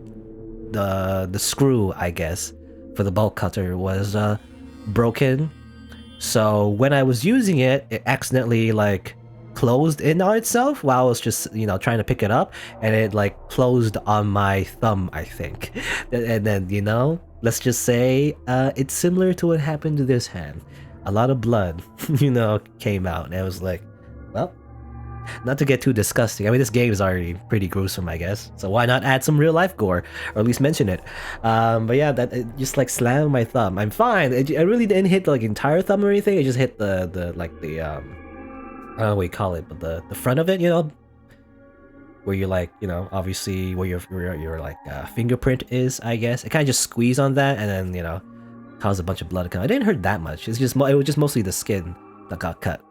screw, I guess, for the bolt cutter was broken. So when I was using it, it accidentally like closed in on itself while I was just, you know, trying to pick it up, and it like closed on my thumb, I think. And then, you know, let's just say it's similar to what happened to this hand. A lot of blood, you know, came out, and I was like, well, not to get too disgusting. I mean, this game is already pretty gruesome, I guess. So why not add some real life gore, or at least mention it? But yeah, that it just like slammed my thumb. I'm fine. I really didn't hit like entire thumb or anything. It just hit the I don't know what you call it, but the front of it, you know, where you're like, you know, obviously where your like fingerprint is, I guess. It kind of just squeezed on that, and then, you know, caused a bunch of blood to come. It didn't hurt that much. It was just mostly the skin that got cut.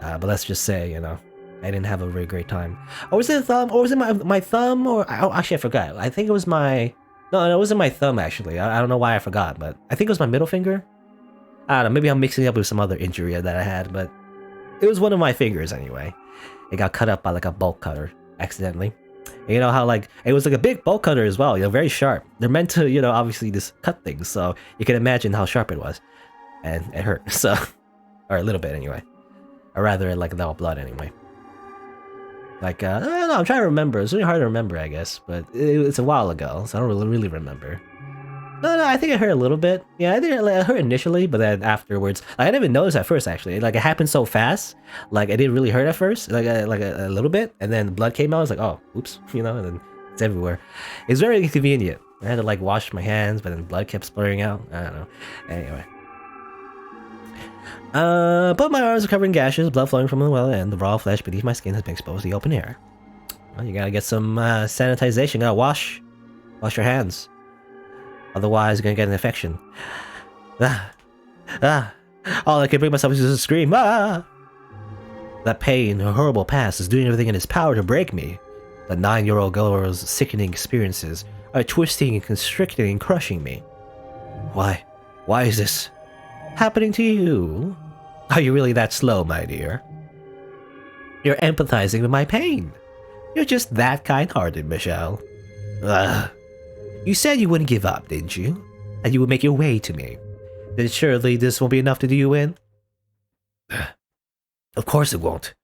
But let's just say, you know, I didn't have a very great time. Or was it a thumb? Or was it my thumb? Or actually, I forgot. I think it was my no, it wasn't my thumb actually. I don't know why I forgot, but I think it was my middle finger. I don't know. Maybe I'm mixing it up with some other injury that I had, but it was one of my fingers anyway. It got cut up by like a bolt cutter accidentally. And you know how like it was like a big bolt cutter as well, you know, very sharp. They're meant to, you know, obviously just cut things, so you can imagine how sharp it was. And it hurt, so or a little bit anyway. Or rather like a little blood anyway. Like I don't know, I'm trying to remember. It's really hard to remember, I guess, but it's a while ago, so I don't really remember. No, I think it hurt a little bit. Yeah, I think it hurt initially, but then afterwards, like, I didn't even notice at first, actually. Like, it happened so fast, like, it didn't really hurt at first, like a little bit, and then blood came out, I was like, oh, oops, you know, and then it's everywhere. It's very inconvenient. I had to, like, wash my hands, but then blood kept splurting out. I don't know. Anyway. Both my arms are covered in gashes, blood flowing from the well, and the raw flesh beneath my skin has been exposed to the open air. Well, you gotta get some sanitization. You gotta wash your hands. Otherwise, you're gonna get an infection. All I can bring myself is to scream. That pain, her horrible past, is doing everything in its power to break me. The 9-year-old girl's sickening experiences are twisting and constricting and crushing me. Why is this happening to you? Are you really that slow, my dear? You're empathizing with my pain. You're just that kind-hearted, Michelle. You said you wouldn't give up, didn't you? And you would make your way to me. Then surely this won't be enough to do you in? Of course it won't.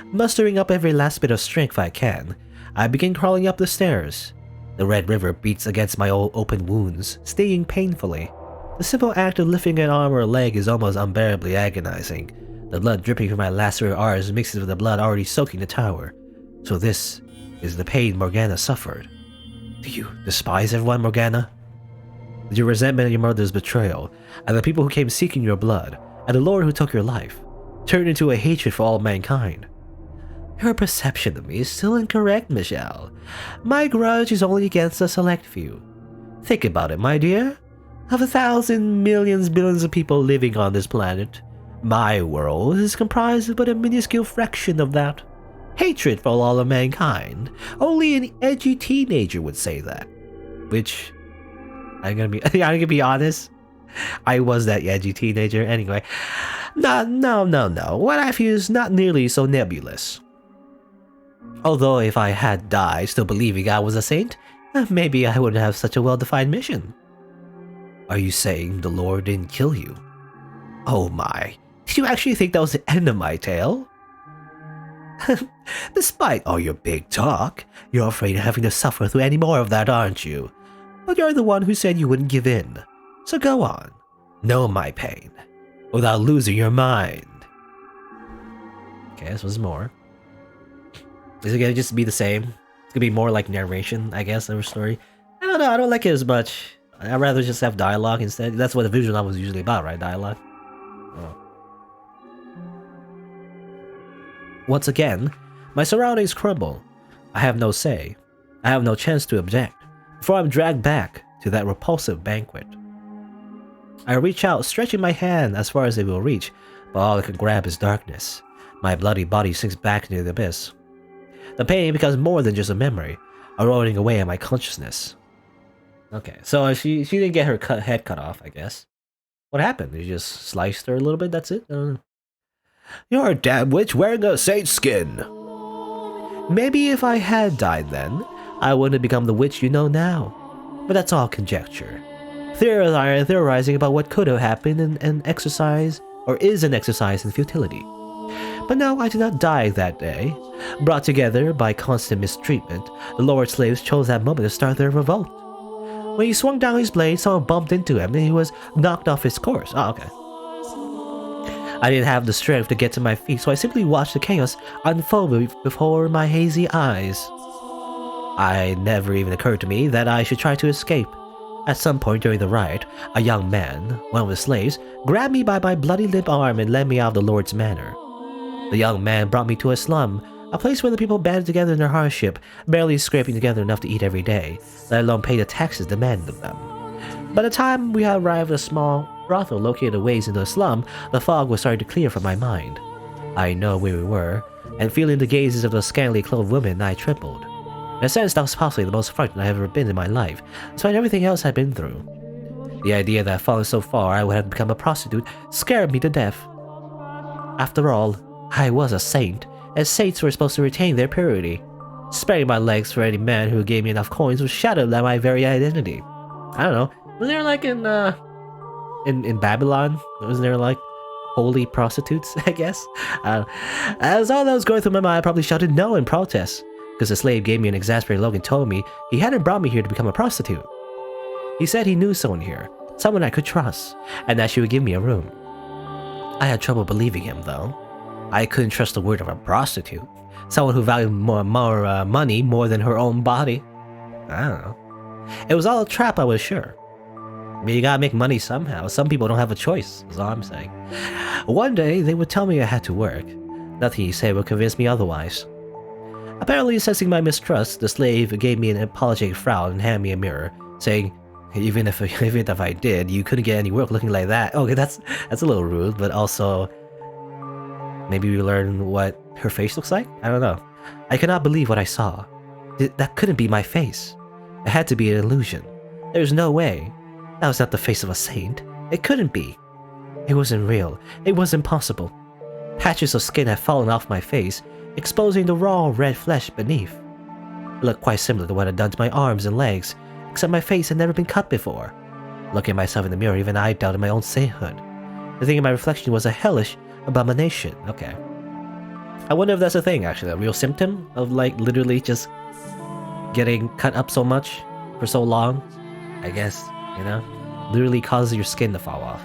Mustering up every last bit of strength I can, I begin crawling up the stairs. The red river beats against my old open wounds, stinging painfully. The simple act of lifting an arm or a leg is almost unbearably agonizing. The blood dripping from my lacerated arms mixes with the blood already soaking the tower. So this is the pain Morgana suffered. Do you despise everyone, Morgana? Did your resentment at your mother's betrayal, and the people who came seeking your blood, and the Lord who took your life, turn into a hatred for all mankind? Your perception of me is still incorrect, Michelle. My grudge is only against a select few. Think about it, my dear. Of 1,000 millions, billions of people living on this planet, my world is comprised of but a minuscule fraction of that. Hatred for all of mankind. Only an edgy teenager would say that. Which, I'm gonna be honest, I was that edgy teenager anyway. No. What I feel is not nearly so nebulous. Although if I had died still believing I was a saint, maybe I wouldn't have such a well-defined mission. Are you saying the Lord didn't kill you? Oh my, did you actually think that was the end of my tale? Despite all your big talk, you're afraid of having to suffer through any more of that, aren't you? But you're the one who said you wouldn't give in. So go on, know my pain, without losing your mind. Okay, this was more. Is it gonna just be the same? It's gonna be more like narration, I guess, of a story. I don't know, I don't like it as much. I'd rather just have dialogue instead. That's what a visual novel is usually about, right? Dialogue. Oh. Once again, my surroundings crumble. I have no say. I have no chance to object. before I'm dragged back to that repulsive banquet. I reach out, stretching my hand as far as it will reach, but all I can grab is darkness. My bloody body sinks back into the abyss. The pain becomes more than just a memory, eroding away at my consciousness. Okay, so she didn't get her head cut off, I guess. What happened? You just sliced her a little bit, that's it? You're a damn witch wearing a saint's skin! Maybe if I had died then, I wouldn't have become the witch you know now. But that's all conjecture. Theorizing about what could have happened in an exercise, or is an exercise in futility. But no, I did not die that day. Brought together by constant mistreatment, the lower slaves chose that moment to start their revolt. When he swung down his blade, someone bumped into him and he was knocked off his course. Oh, okay. I didn't have the strength to get to my feet, so I simply watched the chaos unfold before my hazy eyes. It never even occurred to me that I should try to escape. At some point during the riot, a young man, one of the slaves, grabbed me by my bloody limp arm and led me out of the Lord's manor. The young man brought me to a slum, a place where the people banded together in their hardship, barely scraping together enough to eat every day, let alone pay the taxes demanded of them. By the time we had arrived at a small brothel located a ways into the slum, the fog was starting to clear from my mind. I know where we were, and feeling the gazes of those scantily clothed women, I trembled. In a sense, that was possibly the most frightened I have ever been in my life, despite everything else I'd been through. The idea that fallen so far I would have become a prostitute scared me to death. After all, I was a saint, and saints were supposed to retain their purity. Sparing my legs for any man who gave me enough coins was shadowed by my very identity. I don't know. Was there like in Babylon? Wasn't there like holy prostitutes, I guess? As all that was going through my mind, I probably shouted no in protest, because the slave gave me an exasperated look and told me he hadn't brought me here to become a prostitute. He said he knew someone here, someone I could trust, and that she would give me a room. I had trouble believing him, though. I couldn't trust the word of a prostitute, someone who valued more money more than her own body. I don't know. It was all a trap, I was sure. I mean, you gotta make money somehow. Some people don't have a choice, is all I'm saying. One day, they would tell me I had to work. Nothing he said would convince me otherwise. Apparently, sensing my mistrust, the slave gave me an apologetic frown and handed me a mirror, saying, even if I did, you couldn't get any work looking like that. Okay, that's a little rude, but also, maybe we learn what her face looks like? I don't know. I could not believe what I saw. That couldn't be my face. It had to be an illusion. There's no way. That was not the face of a saint. It couldn't be. It wasn't real. It was impossible. Patches of skin had fallen off my face, exposing the raw red flesh beneath. It looked quite similar to what I'd done to my arms and legs, except my face had never been cut before. Looking at myself in the mirror, even I doubted my own sainthood. The thing in my reflection was a hellish abomination. Okay. I wonder if that's a thing, actually, a real symptom of, like, literally just getting cut up so much for so long. I guess, you know? Literally causes your skin to fall off.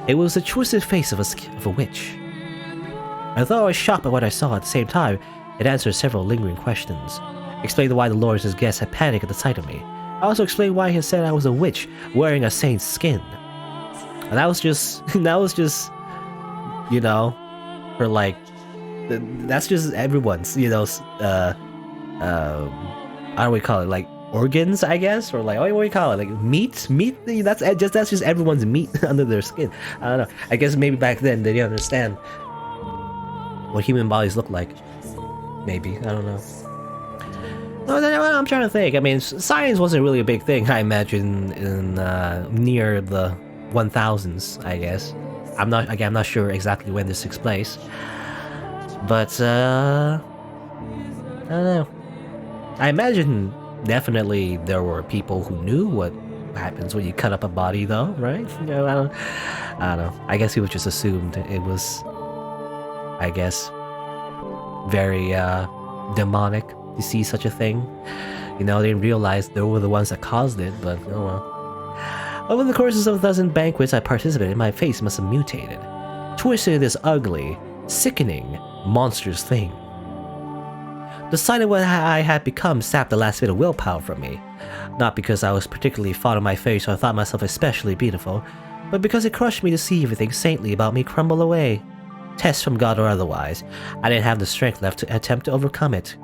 It was the twisted face of a witch. Although I was shocked by what I saw, at the same time, it answered several lingering questions. Explained why the Lord and his guests had panicked at the sight of me. I also explained why he had said I was a witch wearing a saint's skin. And that was just, you know, for like, that's just everyone's, you know, how do we call it, like organs, I guess, or like, what do we call it, like meat, that's just everyone's meat under their skin. I don't know, I guess maybe back then they didn't understand what human bodies look like, maybe, I don't know. No, I'm trying to think. I mean, science wasn't really a big thing, I imagine, in near the 1000s, I guess. I'm not sure exactly when this takes place, but I don't know. I imagine definitely there were people who knew what happens when you cut up a body, though, right? You know, I don't know. I guess people just assumed it was, I guess, very demonic to see such a thing. You know, they didn't realize they were the ones that caused it, but oh well. Over the courses of a dozen banquets I participated in, my face must have mutated, twisted into this ugly, sickening, monstrous thing. The sight of what I had become sapped the last bit of willpower from me, not because I was particularly fond of my face or thought myself especially beautiful, but because it crushed me to see everything saintly about me crumble away. Test from God or otherwise, I didn't have the strength left to attempt to overcome it.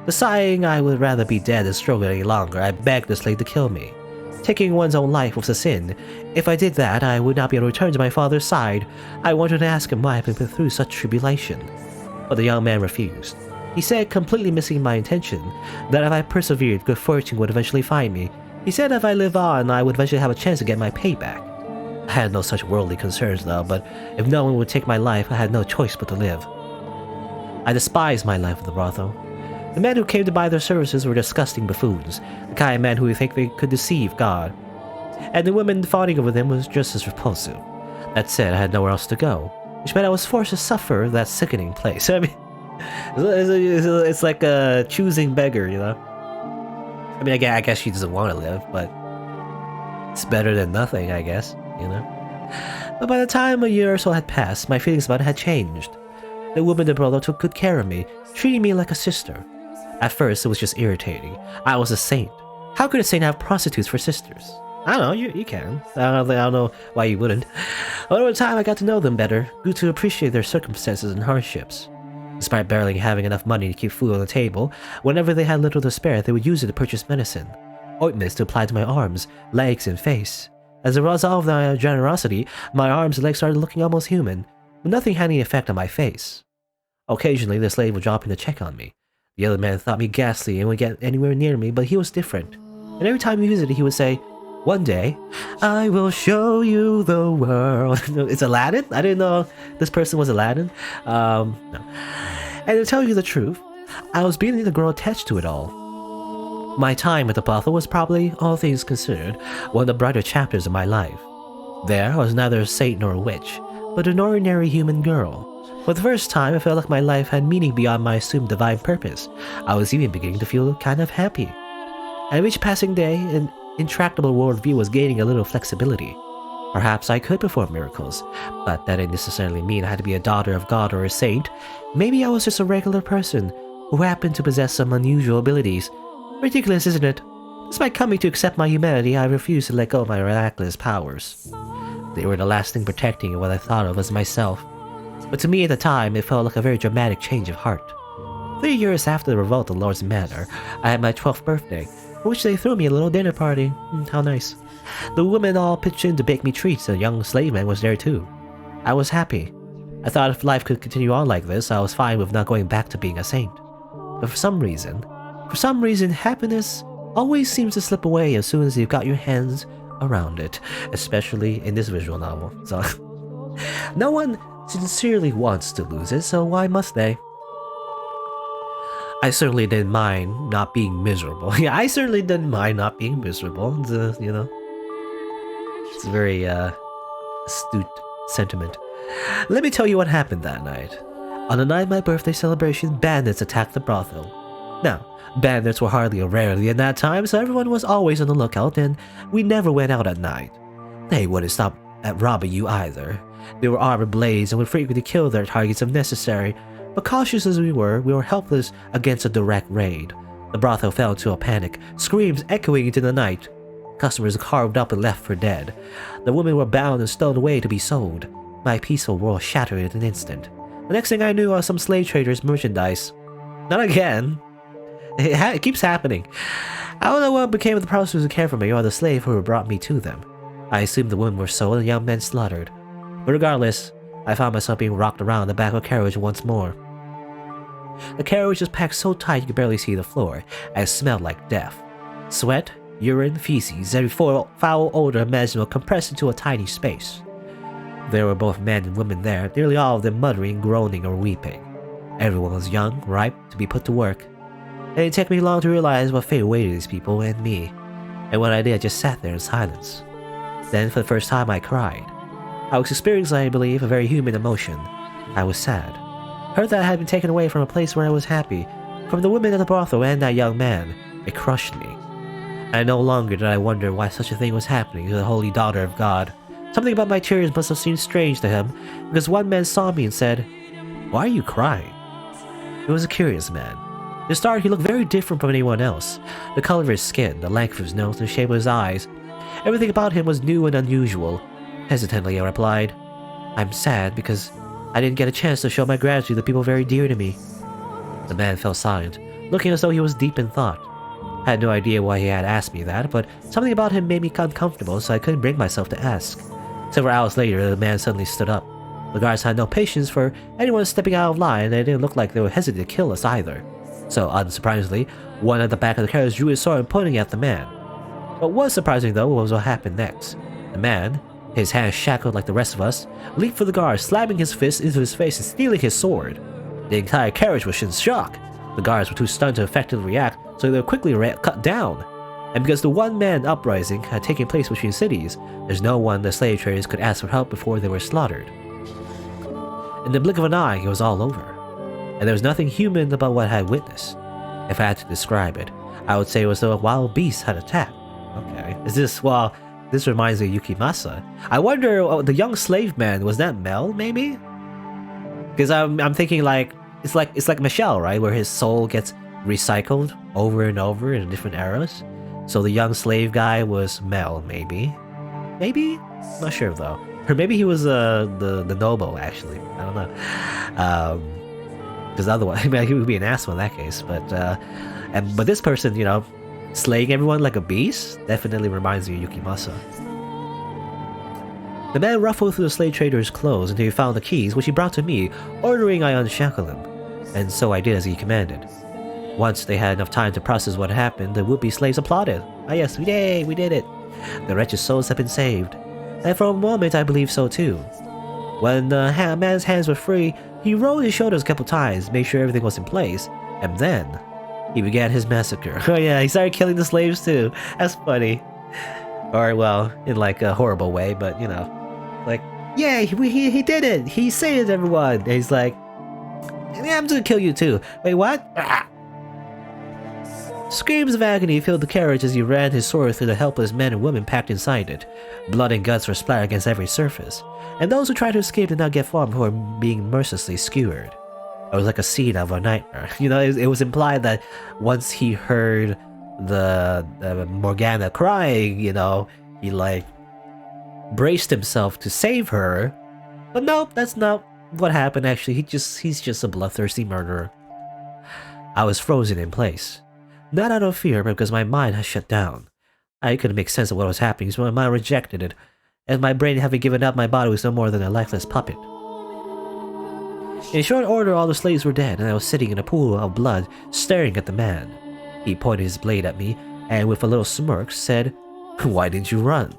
Deciding I would rather be dead than struggle any longer, I begged the slave to kill me. Taking one's own life was a sin. If I did that, I would not be able to return to my father's side. I wanted to ask him why I had been through such tribulation. But the young man refused. He said, completely missing my intention, that if I persevered, good fortune would eventually find me. He said if I live on, I would eventually have a chance to get my payback. I had no such worldly concerns though, but if no one would take my life, I had no choice but to live. I despised my life at the brothel. The men who came to buy their services were disgusting buffoons, the kind of men who think they could deceive God. And the women fawning over them was just as repulsive. That said, I had nowhere else to go, which meant I was forced to suffer that sickening place. I mean, it's like a choosing beggar, you know? I mean, I guess she doesn't want to live, but it's better than nothing, I guess, you know? But by the time a year or so had passed, my feelings about it had changed. The woman in the brother took good care of me, treating me like a sister. At first, it was just irritating. I was a saint. How could a saint have prostitutes for sisters? I don't know, you can. I don't know why you wouldn't. But over time, I got to know them better, grew to appreciate their circumstances and hardships. Despite barely having enough money to keep food on the table, whenever they had little to spare, they would use it to purchase medicine, ointments to apply to my arms, legs, and face. As a result of their generosity, my arms and legs started looking almost human, but nothing had any effect on my face. Occasionally, the slave would drop in to check on me. The other man thought me ghastly and would get anywhere near me, but he was different. And every time he visited, he would say, "One day, I will show you the world." It's Aladdin? I didn't know this person was Aladdin. No. And to tell you the truth, I was beginning to grow attached to it all. My time at the brothel was probably, all things considered, one of the brighter chapters of my life. There, I was neither a saint nor a witch, but an ordinary human girl. For the first time, I felt like my life had meaning beyond my assumed divine purpose. I was even beginning to feel kind of happy. At each passing day, an intractable worldview was gaining a little flexibility. Perhaps I could perform miracles, but that didn't necessarily mean I had to be a daughter of God or a saint. Maybe I was just a regular person who happened to possess some unusual abilities. Ridiculous, isn't it? Despite coming to accept my humanity, I refused to let go of my miraculous powers. They were the last thing protecting what I thought of as myself. But to me at the time, it felt like a very dramatic change of heart. 3 years after the revolt at Lord's Manor, I had my 12th birthday, for which they threw me a little dinner party. How nice. The women all pitched in to bake me treats, and a young slave man was there too. I was happy. I thought if life could continue on like this, I was fine with not going back to being a saint. But for some reason, happiness always seems to slip away as soon as you've got your hands around it, especially in this visual novel. So, no one sincerely wants to lose it, so why must they? I certainly didn't mind not being miserable. Yeah, I certainly didn't mind not being miserable. You know, it's a very astute sentiment. Let me tell you what happened that night. On the night of my birthday celebration, bandits attacked the brothel. Now, bandits were hardly a rarity in that time, so everyone was always on the lookout, and we never went out at night. They wouldn't stop at robbing you either. They were armored blades and would frequently kill their targets if necessary, but cautious as we were helpless against a direct raid. The brothel fell into a panic, screams echoing into the night. Customers carved up and left for dead. The women were bound and stowed away to be sold. My peaceful world shattered in an instant. The next thing I knew, I was some slave trader's merchandise. Not again. It keeps happening. I don't know what became of the prostitutes who cared for me or the slave who brought me to them. I assumed the women were sold and the young men slaughtered. But regardless, I found myself being rocked around the back of a carriage once more. The carriage was packed so tight you could barely see the floor, and it smelled like death. Sweat, urine, feces, every foul odor imaginable compressed into a tiny space. There were both men and women there, nearly all of them muttering, groaning, or weeping. Everyone was young, ripe, to be put to work. It didn't take me long to realize what fate awaited these people and me, and when I did, I just sat there in silence. Then, for the first time, I cried. I was experiencing, I believe, a very human emotion. I was sad. Heard that I had been taken away from a place where I was happy, from the women at the brothel and that young man. It crushed me. And no longer did I wonder why such a thing was happening to the holy daughter of God. Something about my tears must have seemed strange to him, because one man saw me and said, "Why are you crying?" He was a curious man. To start, he looked very different from anyone else. The color of his skin, the length of his nose, and the shape of his eyes. Everything about him was new and unusual. Hesitantly, I replied, "I'm sad because I didn't get a chance to show my gratitude to people very dear to me." The man fell silent, looking as though he was deep in thought. I had no idea why he had asked me that, but something about him made me uncomfortable, so I couldn't bring myself to ask. Several hours later, the man suddenly stood up. The guards had no patience for anyone stepping out of line, and they didn't look like they were hesitant to kill us either. So, unsurprisingly, one at the back of the carriage drew his sword and pointing at the man. What was surprising, though, was what happened next. The man, his hands shackled like the rest of us, leaped for the guard, slamming his fist into his face and stealing his sword. The entire carriage was in shock. The guards were too stunned to effectively react, so they were quickly cut down. And because the one-man uprising had taken place between cities, there's no one the slave traders could ask for help before they were slaughtered. In the blink of an eye, it was all over. And there was nothing human about what I had witnessed. If I had to describe it, I would say it was though a wild beast had attacked. Okay, this reminds me of Yukimasa. I wonder, the young slave man, was that Mel, maybe? Because I'm thinking like, it's like Michelle, right? Where his soul gets recycled over and over in different eras. So the young slave guy was Mel, maybe? Maybe? Not sure though. Or maybe he was the noble, actually. I don't know. Because otherwise, I mean, he would be an asshole in that case. But this person, you know, slaying everyone like a beast, definitely reminds me of Yukimasa. The man ruffled through the slave trader's clothes until he found the keys, which he brought to me, ordering I unshackle him. And so I did as he commanded. Once they had enough time to process what happened, the would-be slaves applauded. Ah yes, yay, we did it! The wretched souls have been saved. And for a moment I believed so too. When the man's hands were free, he rolled his shoulders a couple times, made sure everything was in place, and then he began his massacre. Oh yeah, he started killing the slaves too. That's funny. Or well, in like a horrible way, but you know, like, yeah, he did it! He saved everyone! And he's like, yeah, I'm gonna kill you too. Wait, what? Ah. Screams of agony filled the carriage as he ran his sword through the helpless men and women packed inside it. Blood and guts were splattered against every surface, and those who tried to escape did not get far before being mercilessly skewered. It was like a scene of a nightmare. You know, it was implied that once he heard the Morgana crying, you know, he like braced himself to save her. But nope, that's not what happened actually. He's just a bloodthirsty murderer. I was frozen in place. Not out of fear, but because my mind had shut down. I couldn't make sense of what was happening, so my mind rejected it, and my brain having given up, my body was no more than a lifeless puppet. In short order, all the slaves were dead, and I was sitting in a pool of blood, staring at the man. He pointed his blade at me, and with a little smirk, said, "Why didn't you run?"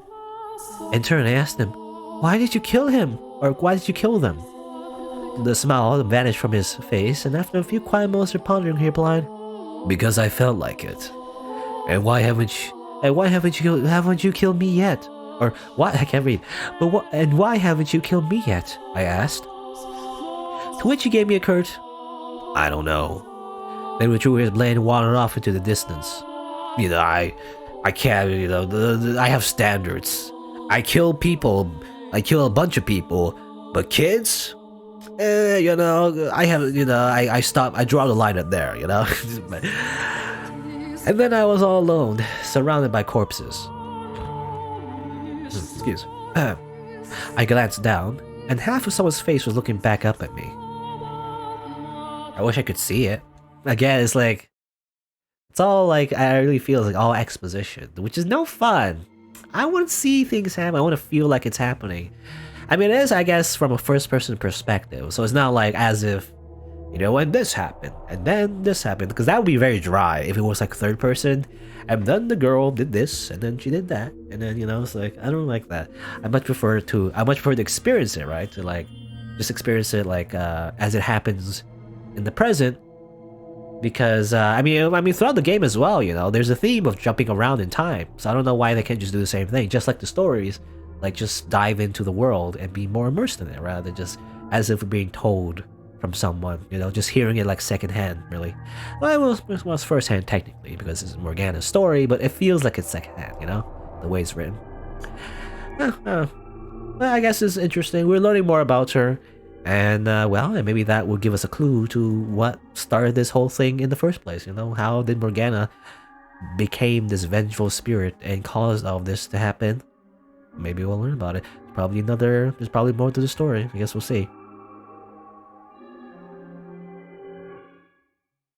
In turn, I asked him, "Why did you kill him? Or why did you kill them?" The smile vanished from his face, and after a few quiet moments of pondering, he replied, "Because I felt like it. And why haven't you killed me yet? Or why I can't read. But what and why haven't you killed me yet?" I asked. To which he gave me a curt, "I don't know." Then withdrew his blade and wandered off into the distance. You know, I can't, you know, I have standards. I kill people. I kill a bunch of people. But kids? You know, I have, you know, I stop, I draw the line up there, you know? And then I was all alone, surrounded by corpses. Excuse me. I glanced down, and half of someone's face was looking back up at me. I wish I could see it. Again, it's like, it's all like, I really feel like all exposition, which is no fun. I want to see things happen, I want to feel like it's happening. I mean, it is, I guess, from a first-person perspective, so it's not like as if, you know, when this happened, and then this happened, because that would be very dry if it was like third-person, and then the girl did this, and then she did that, and then, you know, it's like, I don't like that. I much prefer to experience it, right? To like, just experience it like, as it happens in the present, because, I mean, throughout the game as well, you know, there's a theme of jumping around in time, so I don't know why they can't just do the same thing, just like the stories. Like, just dive into the world and be more immersed in it, rather than just as if we're being told from someone, you know, just hearing it like secondhand, really. Well, it was firsthand technically, because it's Morgana's story, but it feels like it's secondhand, you know, the way it's written. Well, I guess it's interesting. We're learning more about her, and, well, and maybe that will give us a clue to what started this whole thing in the first place, you know? How did Morgana became this vengeful spirit and caused all of this to happen? Maybe we'll learn about it. There's probably more to the story. I guess we'll see.